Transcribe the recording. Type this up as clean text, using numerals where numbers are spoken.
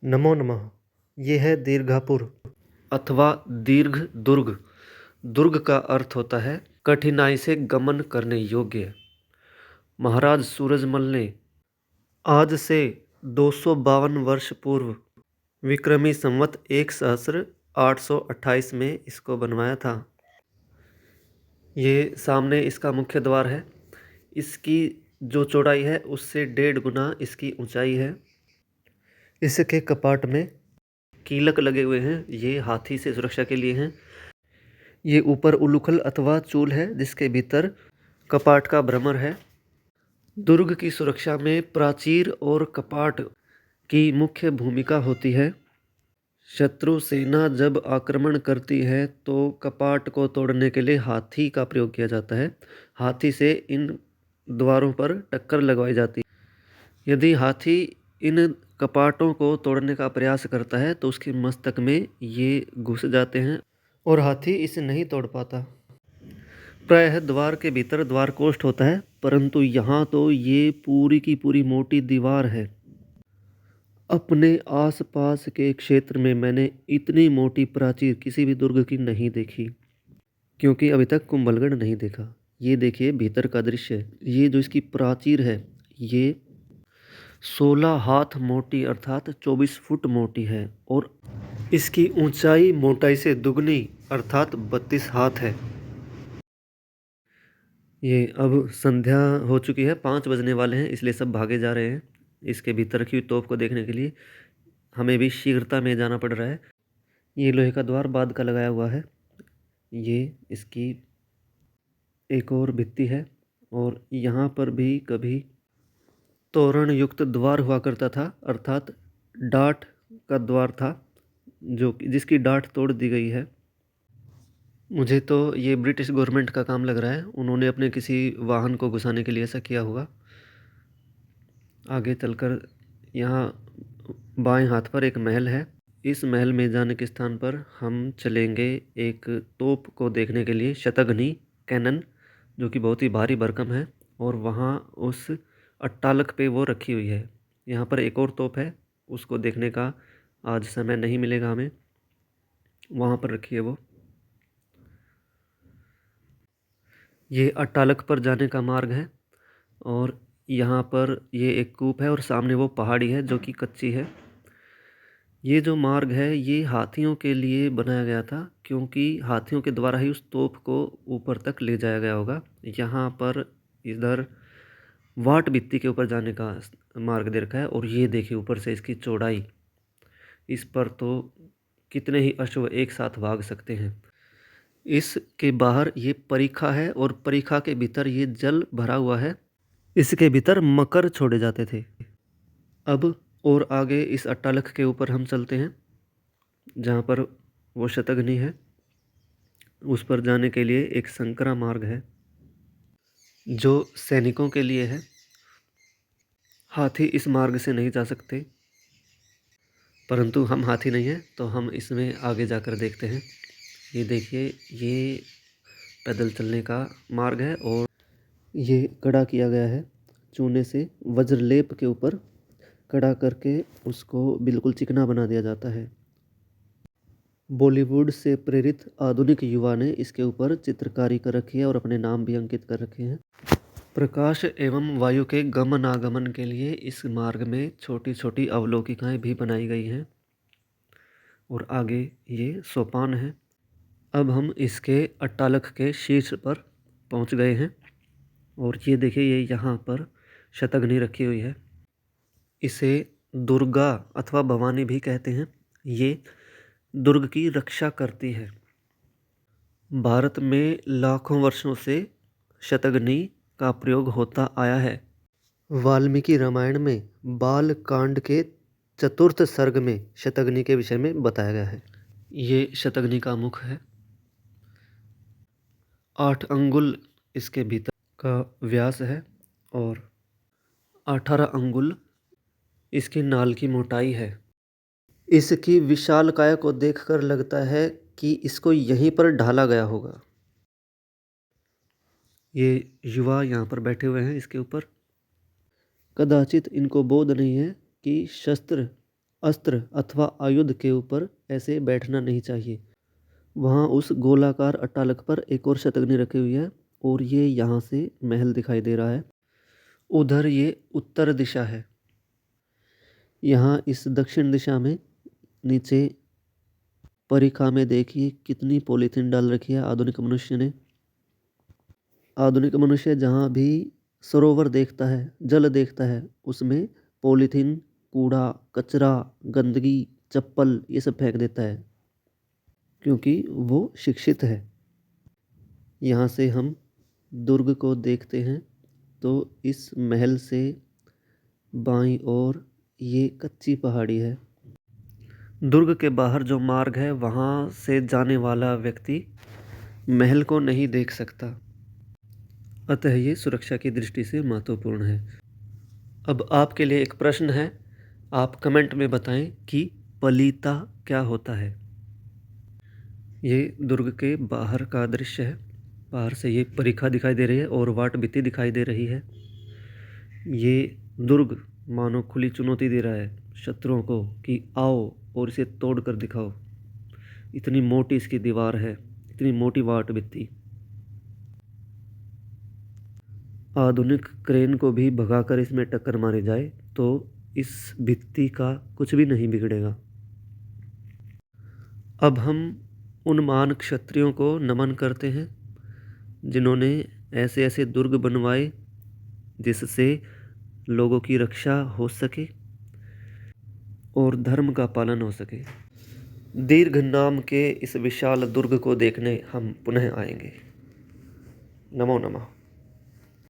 नमो नमः। ये है दीर्घापुर अथवा दीर्घ दुर्ग। दुर्ग का अर्थ होता है कठिनाई से गमन करने योग्य। महाराज सूरजमल ने आज से 252 वर्ष पूर्व विक्रमी संवत 1828 में इसको बनवाया था। ये सामने इसका मुख्य द्वार है। इसकी जो चौड़ाई है उससे 1.5 गुना इसकी ऊंचाई है। इसके कपाट में कीलक लगे हुए हैं, ये हाथी से सुरक्षा के लिए हैं। ये ऊपर उलूखल अथवा चूल है जिसके भीतर कपाट का भ्रमर है। दुर्ग की सुरक्षा में प्राचीर और कपाट की मुख्य भूमिका होती है। शत्रु सेना जब आक्रमण करती है तो कपाट को तोड़ने के लिए हाथी का प्रयोग किया जाता है। हाथी से इन द्वारों पर टक्कर लगवाई जाती है। यदि हाथी इन कपाटों को तोड़ने का प्रयास करता है तो उसके मस्तक में ये घुस जाते हैं और हाथी इसे नहीं तोड़ पाता। प्रायः द्वार के भीतर द्वार कोष्ठ होता है, परंतु यहाँ तो ये पूरी की पूरी मोटी दीवार है। अपने आसपास के क्षेत्र में मैंने इतनी मोटी प्राचीर किसी भी दुर्ग की नहीं देखी, क्योंकि अभी तक कुंभलगढ़ नहीं देखा। ये देखिए भीतर का दृश्य। ये जो इसकी प्राचीर है ये 16 हाथ मोटी अर्थात 24 फुट मोटी है और इसकी ऊंचाई मोटाई से दुगनी अर्थात 32 हाथ है। ये अब संध्या हो चुकी है, 5 बजने वाले हैं, इसलिए सब भागे जा रहे हैं इसके भीतर रखी हुई तोप को देखने के लिए। हमें भी शीघ्रता में जाना पड़ रहा है। ये लोहे का द्वार बाद का लगाया हुआ है। ये इसकी एक और भित्ति है और यहाँ पर भी कभी तोरण युक्त द्वार हुआ करता था, अर्थात डाठ का द्वार था जिसकी डाठ तोड़ दी गई है। मुझे तो ये ब्रिटिश गवर्नमेंट का काम लग रहा है, उन्होंने अपने किसी वाहन को घुसाने के लिए ऐसा किया होगा। आगे चलकर यहाँ बाएं हाथ पर एक महल है। इस महल में जाने के स्थान पर हम चलेंगे एक तोप को देखने के लिए, शतघ्नी कैनन, जो कि बहुत ही भारी भरकम है और वहाँ उस अट्टालक पे वो रखी हुई है। यहाँ पर एक और तोप है, उसको देखने का आज समय नहीं मिलेगा हमें। वहाँ पर रखी है वो। ये अट्टालक पर जाने का मार्ग है और यहाँ पर ये एक कूप है और सामने वो पहाड़ी है जो कि कच्ची है। ये जो मार्ग है ये हाथियों के लिए बनाया गया था, क्योंकि हाथियों के द्वारा ही उस तोप को ऊपर तक ले जाया गया होगा। यहाँ पर इधर वाट भित्ति के ऊपर जाने का मार्ग दे रखा है और ये देखिए ऊपर से इसकी चौड़ाई। इस पर तो कितने ही अश्व एक साथ भाग सकते हैं। इसके बाहर ये परीखा है और परीखा के भीतर ये जल भरा हुआ है। इसके भीतर मकर छोड़े जाते थे। अब और आगे इस अट्टालक के ऊपर हम चलते हैं जहाँ पर वो शतघ्नी है। उस पर जाने के लिए एक संकरा मार्ग है जो सैनिकों के लिए है। हाथी इस मार्ग से नहीं जा सकते, परंतु हम हाथी नहीं हैं तो हम इसमें आगे जाकर देखते हैं। ये देखिए ये पैदल चलने का मार्ग है और ये कड़ा किया गया है चूने से, वज्रलेप के ऊपर कड़ा करके उसको बिल्कुल चिकना बना दिया जाता है। बॉलीवुड से प्रेरित आधुनिक युवा ने इसके ऊपर चित्रकारी कर रखी है और अपने नाम भी अंकित कर रखे हैं। प्रकाश एवं वायु के गमनागमन के लिए इस मार्ग में छोटी छोटी अवलोकिकाएं भी बनाई गई हैं और आगे ये सोपान है। अब हम इसके अट्टालक के शीर्ष पर पहुंच गए हैं और ये देखिए ये यहाँ पर शतघ्नी रखी हुई है। इसे दुर्गा अथवा भवानी भी कहते हैं। ये दुर्ग की रक्षा करती है। भारत में लाखों वर्षों से शतघ्नी का प्रयोग होता आया है। वाल्मीकि रामायण में बाल कांड के चतुर्थ सर्ग में शतघ्नी के विषय में बताया गया है। ये शतघ्नी का मुख है। 8 अंगुल इसके भीतर का व्यास है और 18 अंगुल इसकी नाल की मोटाई है। इसकी विशालकाय को देखकर लगता है कि इसको यहीं पर ढाला गया होगा। ये युवा यहाँ पर बैठे हुए हैं इसके ऊपर। कदाचित इनको बोध नहीं है कि शस्त्र अस्त्र अथवा आयुध के ऊपर ऐसे बैठना नहीं चाहिए। वहाँ उस गोलाकार अट्टालक पर एक और शतरंजी रखी हुई है और ये यहाँ से महल दिखाई दे रहा है। उधर ये उत्तर दिशा है। यहाँ इस दक्षिण दिशा में नीचे परीखा में देखिए कितनी पॉलीथीन डाल रखी है आधुनिक मनुष्य ने। आधुनिक मनुष्य जहाँ भी सरोवर देखता है, जल देखता है, उसमें पॉलीथीन, कूड़ा, कचरा, गंदगी, चप्पल ये सब फेंक देता है, क्योंकि वो शिक्षित है। यहाँ से हम दुर्ग को देखते हैं तो इस महल से बाईं ओर ये कच्ची पहाड़ी है। दुर्ग के बाहर जो मार्ग है वहाँ से जाने वाला व्यक्ति महल को नहीं देख सकता, अतः ये सुरक्षा की दृष्टि से महत्वपूर्ण है। अब आपके लिए एक प्रश्न है, आप कमेंट में बताएं कि पलीता क्या होता है। ये दुर्ग के बाहर का दृश्य है। बाहर से ये परीखा दिखाई दे रही है और वाट भित्ति दिखाई दे रही है। ये दुर्ग मानो खुली चुनौती दे रहा है शत्रुओं को कि आओ और इसे तोड़ कर दिखाओ। इतनी मोटी इसकी दीवार है, इतनी मोटी वाट भित्ति। आधुनिक क्रेन को भी भगाकर इसमें टक्कर मारी जाए तो इस भित्ति का कुछ भी नहीं बिगड़ेगा। अब हम उन महान क्षत्रियों को नमन करते हैं जिन्होंने ऐसे ऐसे दुर्ग बनवाए जिससे लोगों की रक्षा हो सके और धर्म का पालन हो सके। दीर्घ नाम के इस विशाल दुर्ग को देखने हम पुनः आएंगे। नमो नमः।